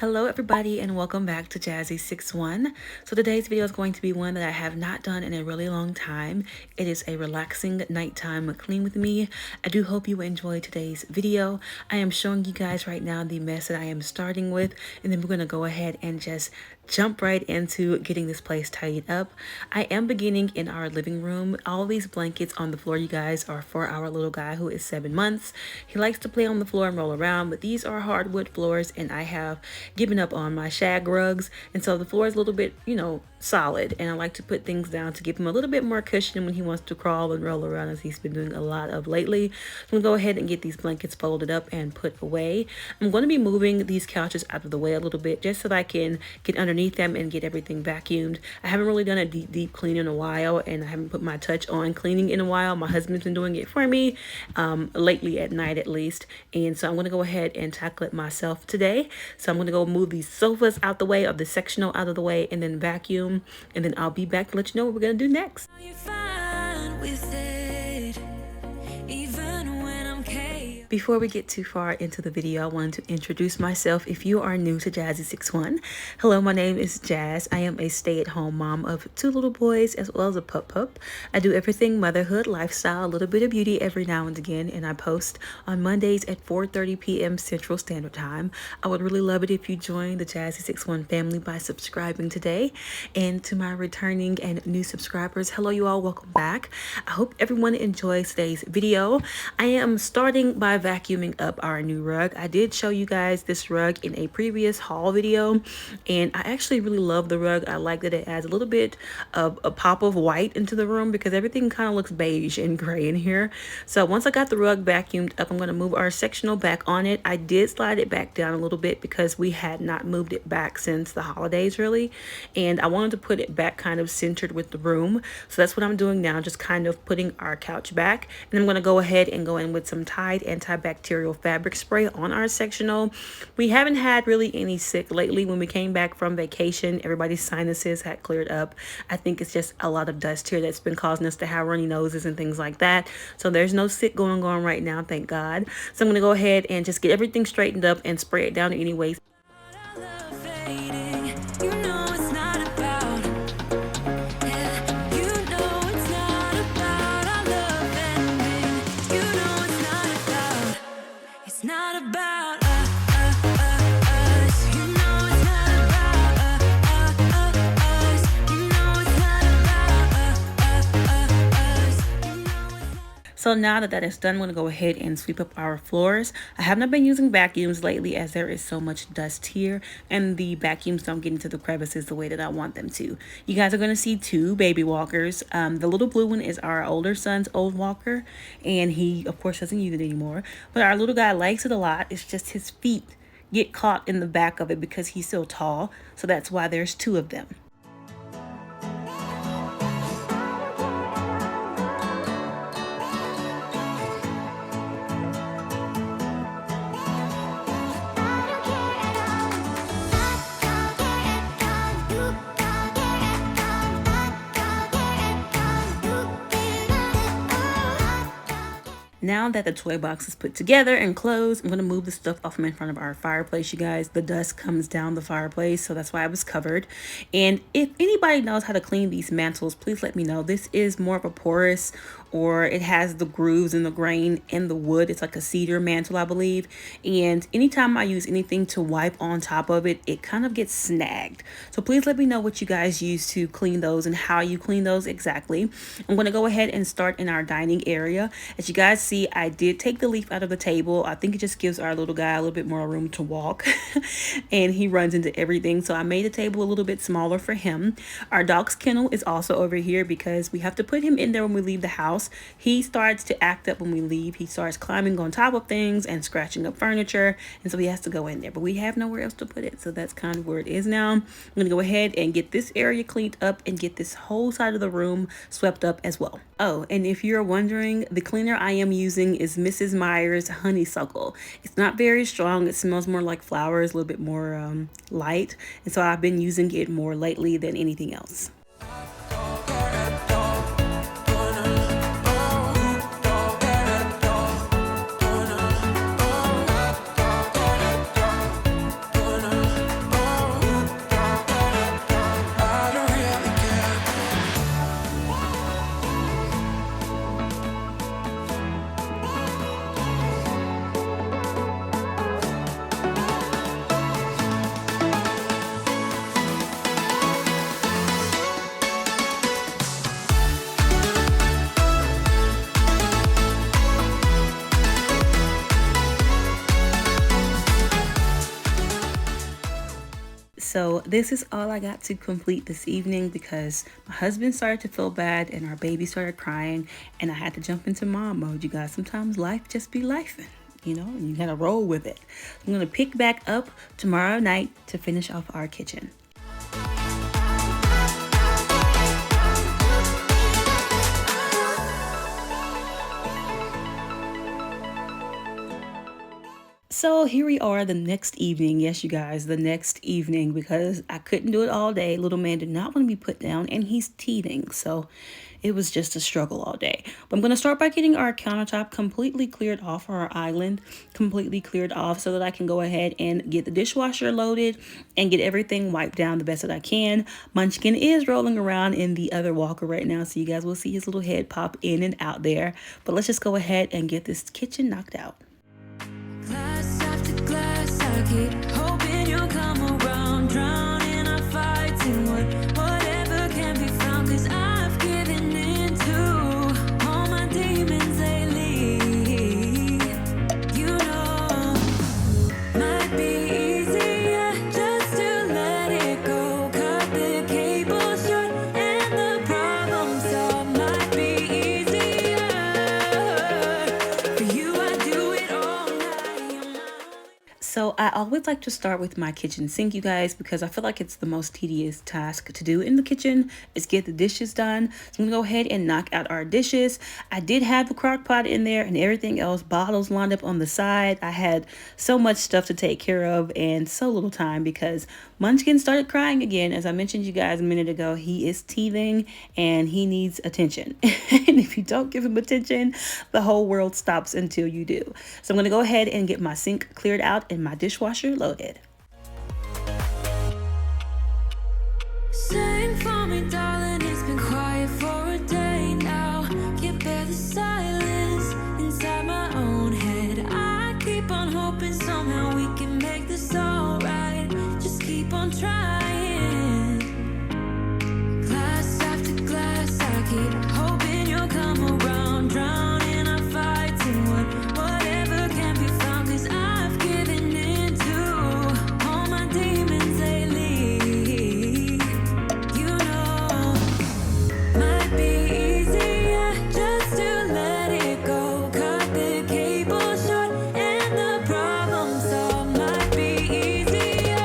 Hello everybody and welcome back to Jazzy61. So today's video is going to be one that I have not done in a really long time. It is a relaxing nighttime clean with me. I do hope you enjoy today's video. I am showing you guys right now the mess that I am starting with, and then we're going to go ahead and just jump right into getting this place tidied up. I am beginning in our living room. All these blankets on the floor, you guys, are for our little guy who is 7 months. He likes to play on the floor and roll around, but these are hardwood floors and I have given up on my shag rugs, and so the floor is a little bit, solid, and I like to put things down to give him a little bit more cushion when he wants to crawl and roll around, as he's been doing a lot of lately. So I'm gonna go ahead and get these blankets folded up and put away. I'm going to be moving these couches out of the way a little bit just so that I can get underneath them and get everything vacuumed. I haven't really done a deep clean in a while, and I haven't put my touch on cleaning in a while. My husband's been doing it for me lately, at night at least, and so I'm going to go ahead and tackle it myself today. So I'm going to go move these sofas out the way, or the sectional out of the way, and then vacuum, and then I'll be back to let you know what we're going to do next. Before we get too far into the video, I wanted to introduce myself. If you are new to Jazzy61, hello, my name is Jazz. I am a stay-at-home mom of 2 little boys as well as a pup. I do everything motherhood, lifestyle, a little bit of beauty every now and again, and I post on Mondays at 4:30 p.m. Central Standard Time. I would really love it if you join the Jazzy61 family by subscribing today. And to my returning and new subscribers, hello you all, welcome back. I hope everyone enjoys today's video. I am starting by vacuuming up our new rug. I did show you guys this rug in a previous haul video, and I actually really love the rug. I like that it adds a little bit of a pop of white into the room because everything kind of looks beige and gray in here. So once I got the rug vacuumed up, I'm going to move our sectional back on it. I did slide it back down a little bit because we had not moved it back since the holidays really, and I wanted to put it back kind of centered with the room. So that's what I'm doing now, just kind of putting our couch back, and I'm going to go ahead and go in with some Tide antibacterial fabric spray on our sectional. We haven't had really any sick lately. When we came back from vacation, everybody's sinuses had cleared up. I think it's just a lot of dust here that's been causing us to have runny noses and things like that. So there's no sick going on right now, thank God. So I'm going to go ahead and just get everything straightened up and spray it down anyways. So now that that is done, I'm going to go ahead and sweep up our floors. I have not been using vacuums lately as there is so much dust here, and the vacuums don't get into the crevices the way that I want them to. You guys are going to see 2 baby walkers. The little blue one is our older son's old walker, and he of course doesn't use it anymore, but our little guy likes it a lot. It's just his feet get caught in the back of it because he's so tall, so that's why there's 2 of them. Now that the toy box is put together and closed, I'm going to move the stuff off from in front of our fireplace, you guys. The dust comes down the fireplace, so that's why I was covered. And if anybody knows how to clean these mantles, please let me know. This is more of a porous, or it has the grooves and the grain in the wood. It's like a cedar mantle, I believe. And anytime I use anything to wipe on top of it, it kind of gets snagged. So please let me know what you guys use to clean those and how you clean those exactly. I'm going to go ahead and start in our dining area. As you guys see, I did take the leaf out of the table. I think it just gives our little guy a little bit more room to walk and he runs into everything. So I made the table a little bit smaller for him. Our dog's kennel is also over here because we have to put him in there when we leave the house. He starts to act up when we leave. He starts climbing on top of things and scratching up furniture, and so he has to go in there, but we have nowhere else to put it, so that's kind of where it is now. I'm gonna go ahead and get this area cleaned up and get this whole side of the room swept up as well. Oh, and if you're wondering, the cleaner I am using is Mrs. Meyer's Honeysuckle. It's not very strong. It smells more like flowers, a little bit more light, and so I've been using it more lately than anything else. this is all I got to complete this evening because my husband started to feel bad and our baby started crying and I had to jump into mom mode. You guys, sometimes life just be lifing, you know, and you gotta roll with it. I'm gonna pick back up tomorrow night to finish off our kitchen. So here we are the next evening. Yes, you guys, the next evening, because I couldn't do it all day. Little man did not want to be put down and he's teething. So it was just a struggle all day. But I'm going to start by getting our countertop completely cleared off, or our island completely cleared off, so that I can go ahead and get the dishwasher loaded and get everything wiped down the best that I can. Munchkin is rolling around in the other walker right now, so you guys will see his little head pop in and out there. But let's just go ahead and get this kitchen knocked out. Glass after glass, I keep hoping you'll come around, drowning our fights in whatever can be found, 'cause I've given in to all my demons lately. You know, might be easier just to let it go, cut the cable short and the problem solved. Might be easier for you, I do it all night. So I always like to start with my kitchen sink, you guys, because I feel like it's the most tedious task to do in the kitchen is get the dishes done. So I'm gonna go ahead and knock out our dishes. I did have the crock pot in there and everything else, bottles lined up on the side. I had so much stuff to take care of and so little time because Munchkin started crying again. As I mentioned you guys a minute ago, he is teething and he needs attention. And if you don't give him attention, the whole world stops until you do. So I'm gonna go ahead and get my sink cleared out and my dishwasher loaded. Sing for me, darling, it's been quiet for a day now. Can't bear the silence inside my own head. I keep on hoping somehow we can make this alright. Just keep on trying. Glass after glass, I keep hoping you'll come around, drowning our fights in whatever can be found, 'cause I've given in to all my demons lately. You know, might be easier just to let it go, cut the cable short and the problem solved. Might be easier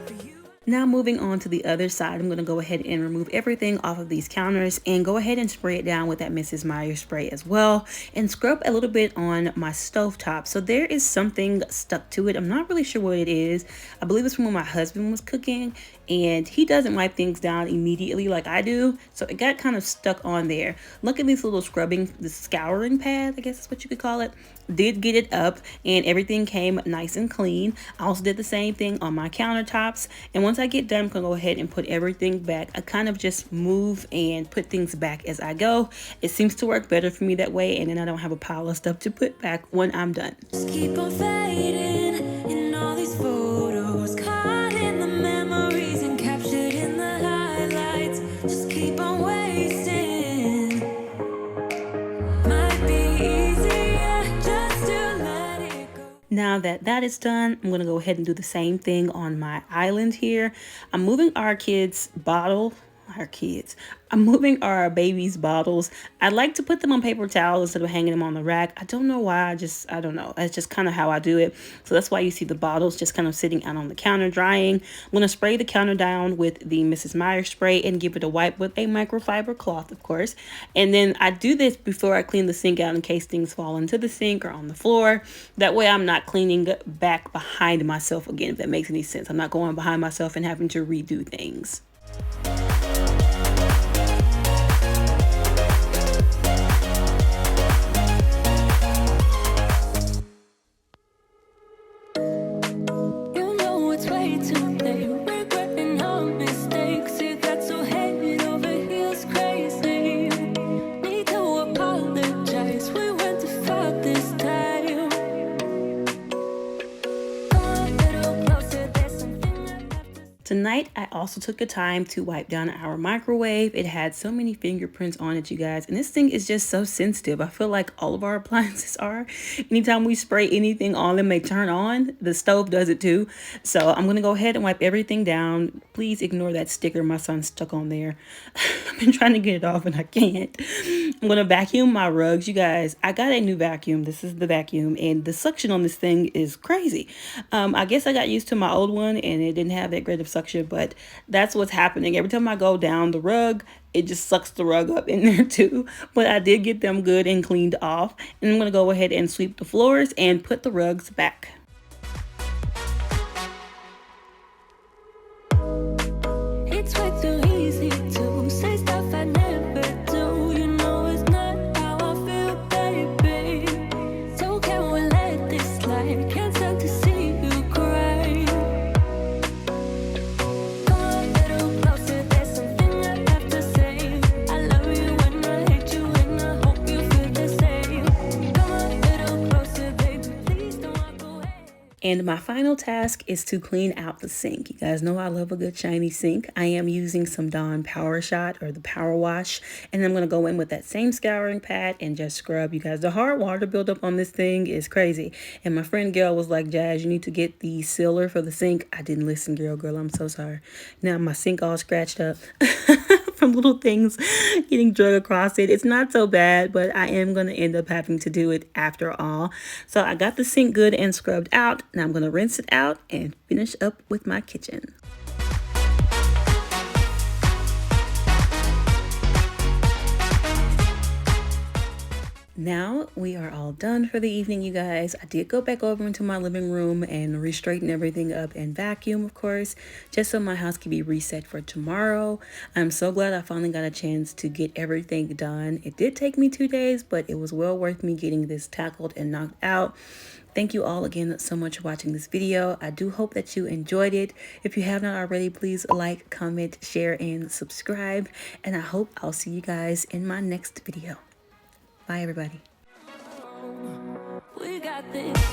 for you. Now moving on to the other side, I'm going to go ahead and remove everything off of these counters and go ahead and spray it down with that Mrs. Meyer spray as well, and scrub a little bit on my stove top. So there is something stuck to it. I'm not really sure what it is. I believe it's from when my husband was cooking and he doesn't wipe things down immediately like I do. So it got kind of stuck on there. Look at this little scrubbing, the scouring pad, I guess is what you could call it. Did get it up and everything came nice and clean. I also did the same thing on my countertops. And once I get done, I'm gonna go ahead and put everything back. I kind of just move and put things back as I go. It seems to work better for me that way, and then I don't have a pile of stuff to put back when I'm done. Just keep on fading in all these photos, caught in the memories and captured in the highlights. Just keep on wasting. Might be easier just to let it go. Now that that is done, I'm going to go ahead and do the same thing on my island here. I'm moving our I'm moving our baby's bottles. I like to put them on paper towels instead of hanging them on the rack. I don't know why. I don't know. That's just kind of how I do it. So that's why you see the bottles just kind of sitting out on the counter drying. I'm going to spray the counter down with the Mrs. Meyer spray and give it a wipe with a microfiber cloth, of course. And then I do this before I clean the sink out in case things fall into the sink or on the floor. That way I'm not cleaning back behind myself again, if that makes any sense. I'm not going behind myself and having to redo things. Tonight, I also took the time to wipe down our microwave. It had so many fingerprints on it, you guys. And this thing is just so sensitive. I feel like all of our appliances are. Anytime we spray anything on them, they turn on. The stove does it too. So I'm going to go ahead and wipe everything down. Please ignore that sticker my son stuck on there. I've been trying to get it off and I can't. I'm going to vacuum my rugs, you guys. I got a new vacuum. This is the vacuum. And the suction on this thing is crazy. I guess I got used to my old one and it didn't have that great of suction, but that's what's happening. Every time I go down the rug, it just sucks the rug up in there too. But I did get them good and cleaned off. And I'm going to go ahead and sweep the floors and put the rugs back. It's way too easy to say stuff I never do. You know it's not how I feel, baby. So can we let this slide? Can't stand to see you cry. Come a little closer, there's something I have to say. I love you and I hate you and I hope you feel the same. Come a little closer, baby, please don't walk away. And my final task is to clean out the sink. You guys know I love a good shiny sink. I am using some Dawn Power Shot or the Power Wash. And I'm going to go in with that same scouring pad and just scrub. You guys, the hard water buildup on this thing is crazy. And my friend Gail was like, Jazz, you need to get the sealer for the sink. I didn't listen, girl. I'm so sorry. Now my sink all scratched up. From little things getting drug across it. It's not so bad, but I am going to end up having to do it after all. So I got the sink good and scrubbed out. Now I'm going to rinse it out and finish up with my kitchen. Now we are all done for the evening, you guys. I did go back over into my living room and re-straighten everything up and vacuum, of course, just so my house can be reset for tomorrow. I'm so glad I finally got a chance to get everything done. It did take me 2 days, but it was well worth me getting this tackled and knocked out. Thank you all again so much for watching this video. I do hope that you enjoyed it. If you have not already, please like, comment, share, and subscribe. And I hope I'll see you guys in my next video. Bye, everybody. We got this.